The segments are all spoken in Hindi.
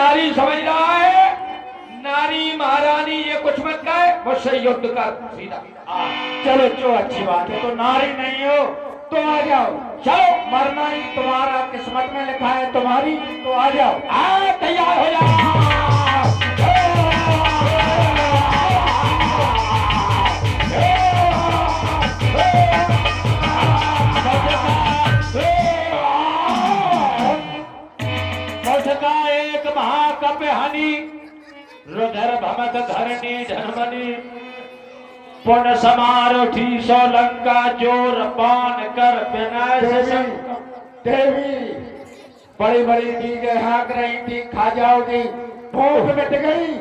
नारी समझ रहा है, नारी महारानी ये कुछ मत कहे, मुझसे युद्ध कर सीधा। चलो जो अच्छी बात है, तो नारी नहीं हो तो आ जाओ। चलो, मरना ही तुम्हारा किस्मत में लिखा है, तुम्हारी, तो आ जाओ। तैयार हो जाओ। एक महाकाव्य हनी रुधर भमत धरणी धर्मनी पुन समारोठी सोलंका जोर पान कर देवी बड़ी बड़ी चीजें हाँक रही थी, खा जाओगी, भूख मिट गई।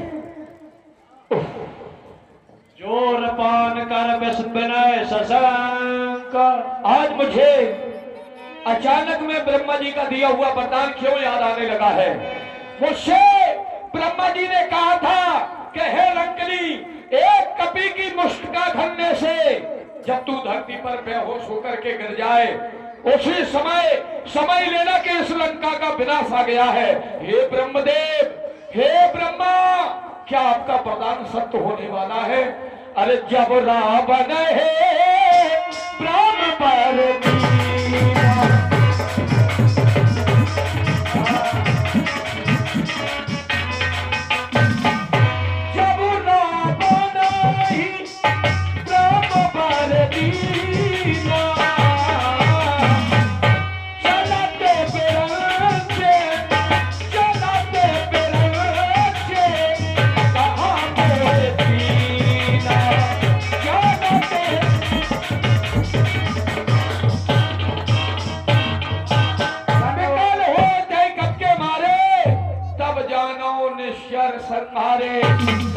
जोर पान कर विनय शशंक। आज मुझे अचानक में ब्रह्मा जी का दिया हुआ वरदान क्यों याद आने लगा है। मुझसे ब्रह्मा जी ने कहा था कि हे लंकनी, एक कपी की मुष्टिका घलने से जब तू धरती पर बेहोश होकर के गिर जाए, उसी समय लेना कि इस लंका का विनाश आ गया है। हे ब्रह्मदेव, हे ब्रह्मा, क्या आपका वरदान सत्य होने वाला है? अरे जब रावण है ब्रह्म पर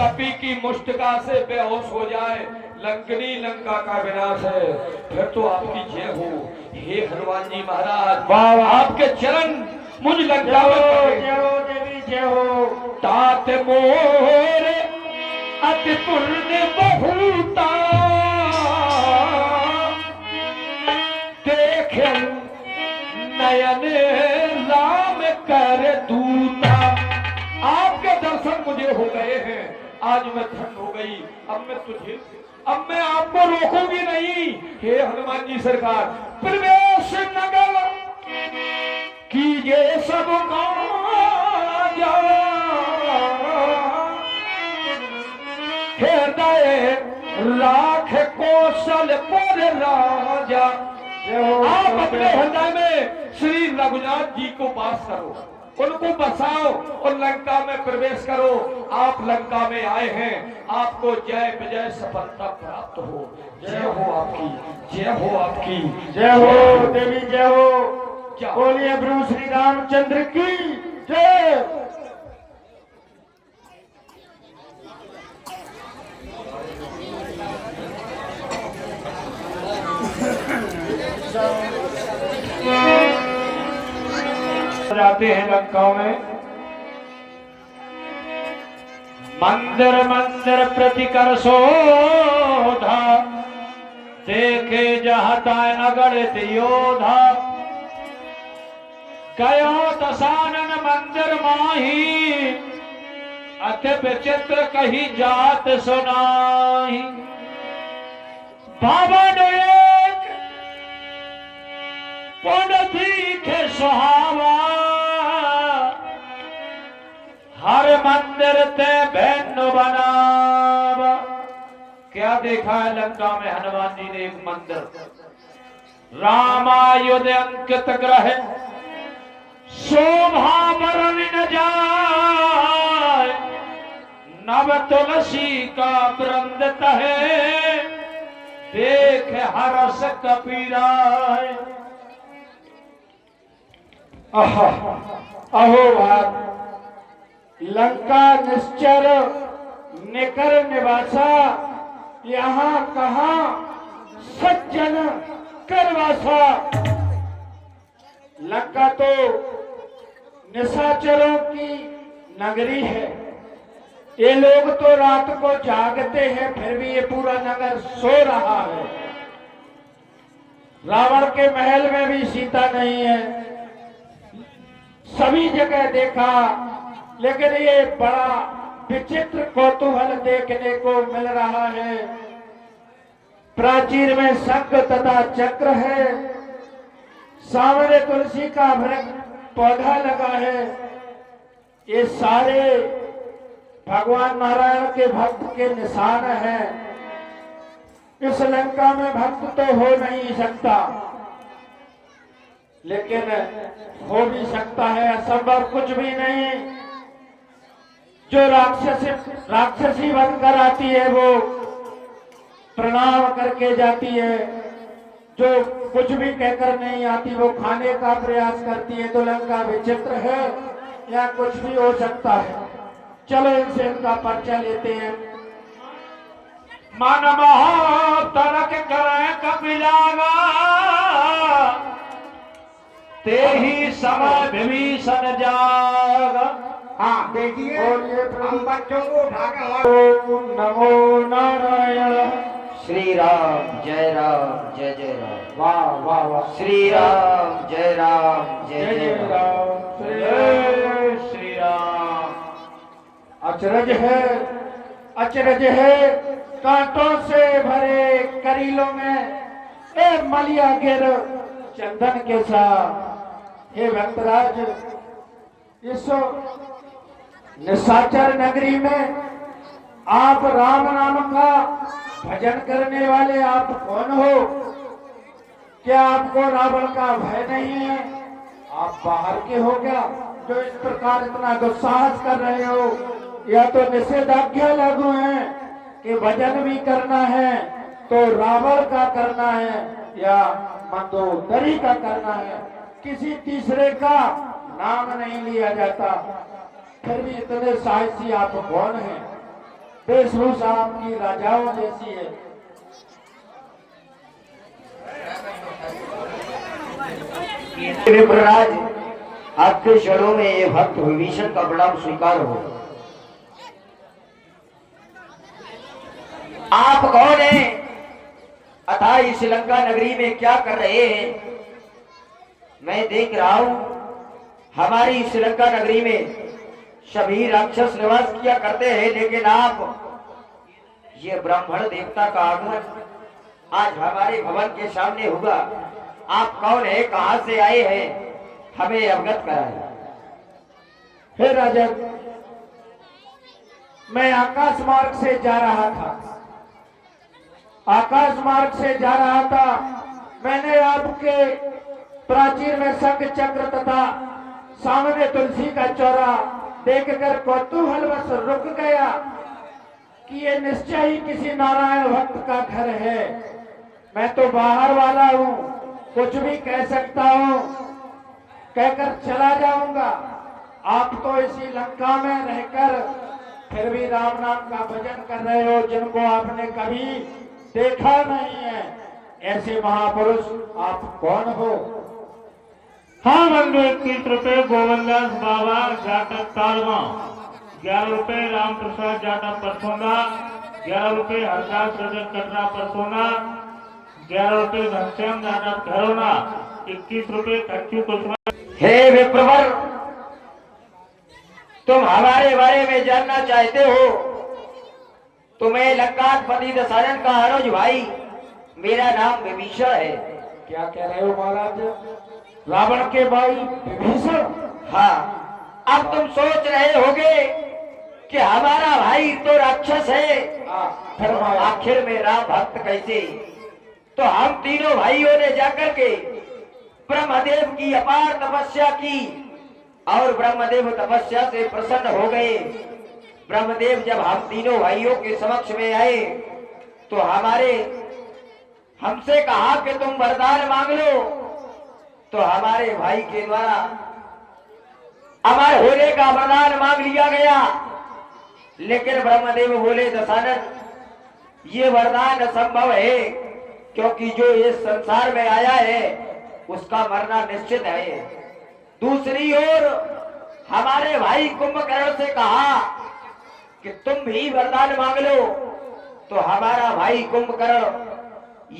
कपी की मुष्टिका से बेहोश हो जाए, लंकनी लंका का विनाश है, फिर तो आपकी जय हो। हे हनुमान जी महाराज, आपके चरण मुझ लंका में जय हो देवी जय हो। तात मोर अति पुण्य बहुता देखे नयन राम कर दूता। आपके दर्शन मुझे हो गए हैं, आज मैं धन हो गई। अब मैं आपको रोकूंगी नहीं। हे हनुमान जी सरकार, प्रवेश नगर कीजिए सब काज, हृदय राख कौशलपुर राजा। आप अपने हृदय में श्री रघुनाथ जी को पास करो, उनको बसाओ और लंका में प्रवेश करो। आप लंका में आए हैं, आपको जय विजय सफलता प्राप्त हो। जय हो आपकी, जय हो आपकी, जय हो देवी जय हो। बोलिए प्रभु श्री रामचंद्र की जय। जाते हैं लंका में, मंदिर मंदिर प्रतिकर शोधा, देखे जहाँ ताय अगणित योधा। गयो दशानन मंदिर माही, अति विचित्र कही जात सुनाही। बावन एक पुन दिखे सुहावा, हर मंदिर ते भेन्न बनावा। क्या देखा है लंका में हनुमान जी ने? एक मंदिर, रामायुध अंकित ग्रह, शोभा बरन न जाए, नव तुलसी का वृंद है, देख हरस कपीराय। अहो भाग लंका निश्चर निकर निवासा, यहाँ कहाँ सज्जन करवासा। लंका तो निशाचरों की नगरी है। ये लोग तो रात को जागते हैं, फिर भी ये पूरा नगर सो रहा है। रावण के महल में भी सीता नहीं है। सभी जगह देखा लेकिन ये बड़ा विचित्र कौतूहल देखने को मिल रहा है। प्राचीर में शंख तथा चक्र है, सामने तुलसी का वृक्ष पौधा लगा है। ये सारे भगवान नारायण के भक्त के निशान हैं। इस लंका में भक्त तो हो नहीं सकता, लेकिन हो भी सकता है असंभव कुछ भी नहीं। जो राक्षसी बनकर आती है वो प्रणाम करके जाती है, जो कुछ भी कहकर नहीं आती वो खाने का प्रयास करती है। तो लंका विचित्र है या कुछ भी हो सकता है। चलो इनसे इनका परिचय लेते हैं। मन मोह तरक करे कपिलावा, ते ही समय विभीषण जागा। हाँ देखिए, हम बच्चों को उठाकर ओम नमो नारायण। श्री राम जय जय राम। वाह वाह वाह। श्री राम जय जय जय राम। जय श्री राम। अचरज है, अचरज है, कांटों से भरे करीलों में ए मलिया गिर चंदन के साथ। हे भक्तराज, इस निशाचर नगरी में आप राम नाम का भजन करने वाले आप कौन हो? क्या आपको रावण का भय नहीं है? आप बाहर के हो क्या जो इस प्रकार इतना दुस्साहस कर रहे हो? या तो निषेधाज्ञा लागू है कि भजन भी करना है तो रावण का करना है या मंदोदरी का करना है, किसी तीसरे का नाम नहीं लिया जाता। फिर भी इतने साहसी आप कौन हैं? वेशभूषा आपकी राजाओं जैसी है। विप्रराज, आपके चरणों में ये भक्त विभीषण का प्रणाम स्वीकार हो। आप कौन हैं अथा इस लंका नगरी में क्या कर रहे हैं? मैं देख रहा हूं हमारी इस लंका नगरी में सभी राक्षस निवास किया करते हैं, लेकिन आप ये ब्राह्मण देवता का आगमन आज हमारे भवन के सामने हुआ। आप कौन है, कहां से आए हैं, हमें अवगत कराएं। हे राजा, मैं आकाश मार्ग से जा रहा था, आकाश मार्ग से जा रहा था। मैंने आपके प्राचीर में शंख चक्र तथा सामने तुलसी का चौरा देखकर कौतूहलवश रुक गया कि ये निश्चय ही किसी नारायण भक्त का घर है। मैं तो बाहर वाला हूँ, कुछ भी कह सकता हूँ, कहकर चला जाऊंगा। आप तो इसी लंका में रहकर फिर भी राम नाम का भजन कर रहे हो, जिनको आपने कभी देखा नहीं है। ऐसे महापुरुष आप कौन हो? हाँ बंधु, 21 रुपए गोविंदास बाबा जाटक तालवा, 11 रुपए राम प्रसाद जाटक परसोना, 11 रुपए हरदास रजत कटरा परसोना, 11 रुपए घनश्याम जाटक घरोना, 21 रुपए कच्चू कुशवा। हे विप्रवर, तुम हमारे बारे में जानना चाहते हो? तुम्हें लंकाधिपति दशरथ का अनुज भाई, मेरा नाम विभीषण है। क्या कह रहे हो महाराज? रावण के भाई विभीषण? हाँ, अब तुम सोच रहे होगे कि हमारा भाई तो राक्षस है, फिर आखिर में राम भक्त कैसे? तो हम तीनों भाइयों ने जाकर के ब्रह्मदेव की अपार तपस्या की और ब्रह्मदेव तपस्या से प्रसन्न हो गए। ब्रह्मदेव जब हम तीनों भाइयों के समक्ष में आए तो हमसे कहा कि तुम वरदान मांग लो। तो हमारे भाई के द्वारा अमर होने का वरदान मांग लिया गया। लेकिन ब्रह्मदेव बोले, दशानन, ये वरदान असंभव है, क्योंकि जो इस संसार में आया है उसका मरना निश्चित है। दूसरी ओर हमारे भाई कुंभकर्ण से कहा कि तुम भी वरदान मांग लो। तो हमारा भाई कुंभकर्ण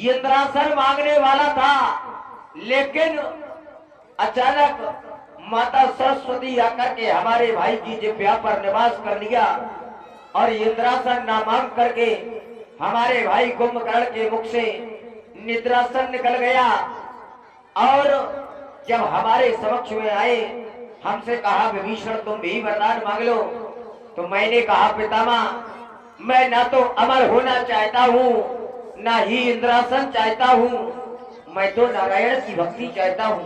इंद्रासन मांगने वाला था, लेकिन अचानक माता सरस्वती आकर के हमारे भाई की जिह्वा पर निवास कर लिया और इंद्रासन नामांक करके हमारे भाई कुंभकर्ण के मुख से निद्रासन निकल गया। और जब हमारे समक्ष में आए, हमसे कहा विभीषण तुम भी वरदान मांग लो। तो मैंने कहा पितामह, मैं ना तो अमर होना चाहता हूँ ना ही इंद्रासन चाहता हूँ, मैं तो नारायण की भक्ति चाहता हूँ।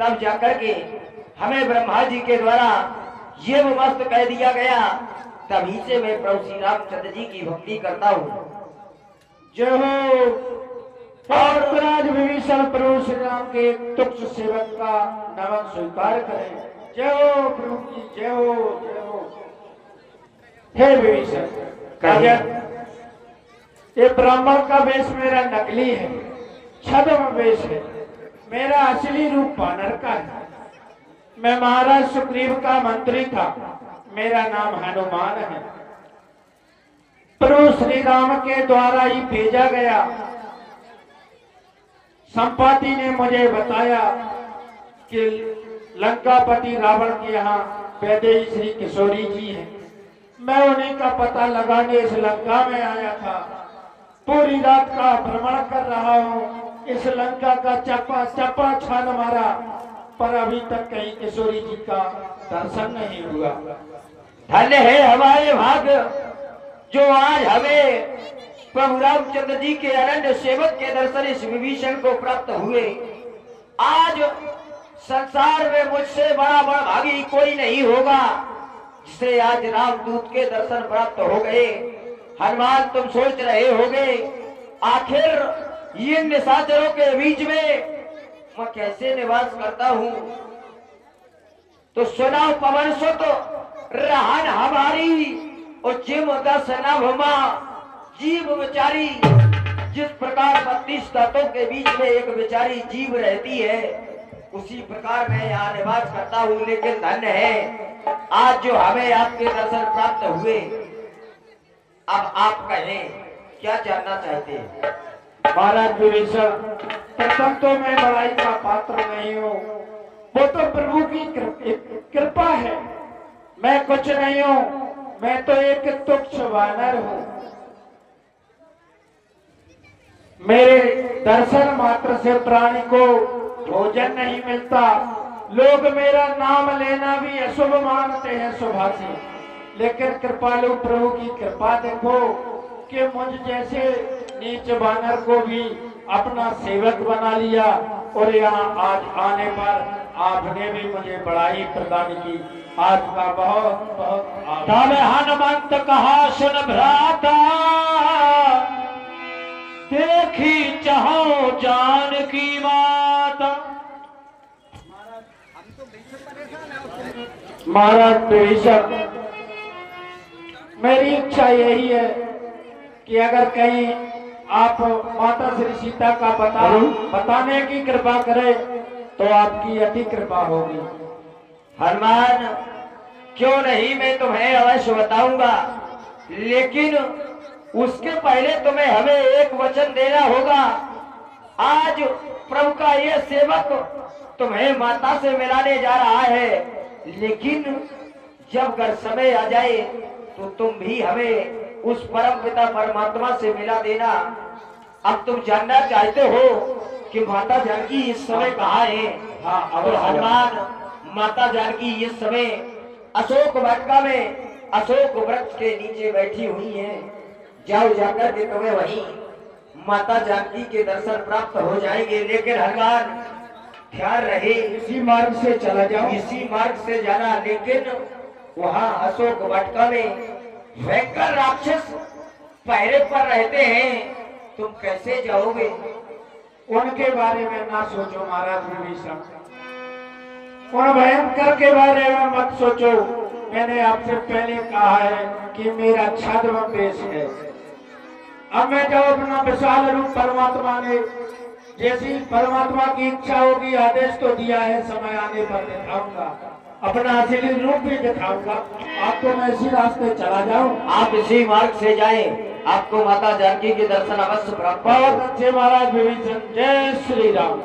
तब जाकर के हमें ब्रह्मा जी के द्वारा ये मस्त कह दिया गया। तभी से मैं प्रभु श्री रामचंद्र जी की भक्ति करता हूँ। जो हो और राज विभीषण प्रभु श्री राम के एक तुच्छ सेवक का नमन स्वीकार करें। जय हो प्रभु की जय हो जय हो। हे विभीषण, ये ब्राह्मण का वेश मेरा नकली है, छद्म वेश है। मेरा असली रूप वानर का है। मैं महाराज सुग्रीव का मंत्री था। मेरा नाम हनुमान है। प्रभु श्री राम के द्वारा ही भेजा गया। संपाति ने मुझे बताया कि लंकापति रावण के यहाँ वैदेही श्री किशोरी जी हैं। मैं उन्हीं का पता लगाने इस लंका में आया था। पूरी रात का भ्रमण कर रहा हूँ। इस लंका का चप्पा चप्पा छान मारा, पर अभी तक कहीं किशोरी जी का दर्शन नहीं हुआ। धन्य है हमारे भाग्य जो आज हमें प्रभु रामचंद्र जी के अनन्य सेवक के दर्शन इस विभीषण को प्राप्त हुए। आज संसार में मुझसे बड़ा भागी कोई नहीं होगा जिसे आज रामदूत के दर्शन प्राप्त हो गए। हनुमान, तुम सोच रहे होगे आखिर ये निशाचरों के बीच में मैं कैसे निवास करता हूँ। तो सुनाओ पवन सुत रहन हमारी और जिम दस नभमा जीव बेचारी। जिस प्रकार 32 तत्वों के बीच में एक बेचारी जीव रहती है, उसी प्रकार मैं यहाँ निवास करता हूँ। लेकिन धन्य है आज जो हमें आपके दर्शन प्राप्त हुए। अब आप कहें क्या जानना चाहते हैं? महाराज विभीषण, प्रथम तो मैं बड़ाई का पात्र नहीं हूँ, वो तो प्रभु की कृपा है। मैं कुछ नहीं हूँ, मैं तो एक तुच्छ वानर हूँ। मेरे दर्शन मात्र से प्राणी को भोजन नहीं मिलता। लोग मेरा नाम लेना भी अशुभ मानते हैं, शुभासी। लेकिन कृपालु प्रभु की कृपा देखो कि मुझ जैसे नीच वानर को भी अपना सेवक बना लिया। और यहाँ आज आने पर आपने भी मुझे बड़ाई प्रदान की। आपका बहुत बहुत आभार। हनुमंत कहा सुन भ्राता, देखी चाहो जानकी माता। महाराज विभीषण, मेरी इच्छा यही है कि अगर कहीं आप माता श्री सीता का बताने की कृपा करें तो आपकी अति कृपा होगी। हनुमान, क्यों नहीं, मैं तुम्हें अवश्य बताऊंगा। लेकिन उसके पहले तुम्हें हमें एक वचन देना होगा। आज प्रभु का ये सेवक तुम्हें माता से मिलाने जा रहा है, लेकिन जब अगर समय आ जाए तो तुम भी हमें उस परम पिता परमात्मा से मिला देना। अब तुम जानना चाहते हो कि माता जानकी इस समय कहाँ है? हाँ, और हनुमान, माता जानकी इस समय अशोक वाटिका में अशोक वृक्ष के नीचे बैठी हुई है। जाओ, जाकर के तुम्हें वहीं माता जानकी के दर्शन प्राप्त हो जाएंगे। लेकिन हनुमान, ध्यान रहे इसी मार्ग से चला जाओ। इसी मार्ग से जाना। लेकिन वहाँ अशोक वाटिका में भयंकर राक्षस पहरे पर रहते हैं, तुम कैसे जाओगे? उनके बारे में ना सोचो महाराज विभीषण। उन भयंकर के बारे में मत सोचो। मैंने आपसे पहले कहा है कि मेरा छद्म वेश है। अब मैं जब अपना विशाल रूप परमात्मा ने जैसी परमात्मा की इच्छा होगी, आदेश तो दिया है, समय आने पर दिखाऊंगा, अपना असली रूप भी दिखाऊंगा। आपको मैं इसी रास्ते चला जाऊं। आप इसी मार्ग से जाएं, आपको माता जानकी के दर्शन अवश्य प्राप्त होंगे। बहुत अच्छे महाराज विभीषण। जय श्री राम।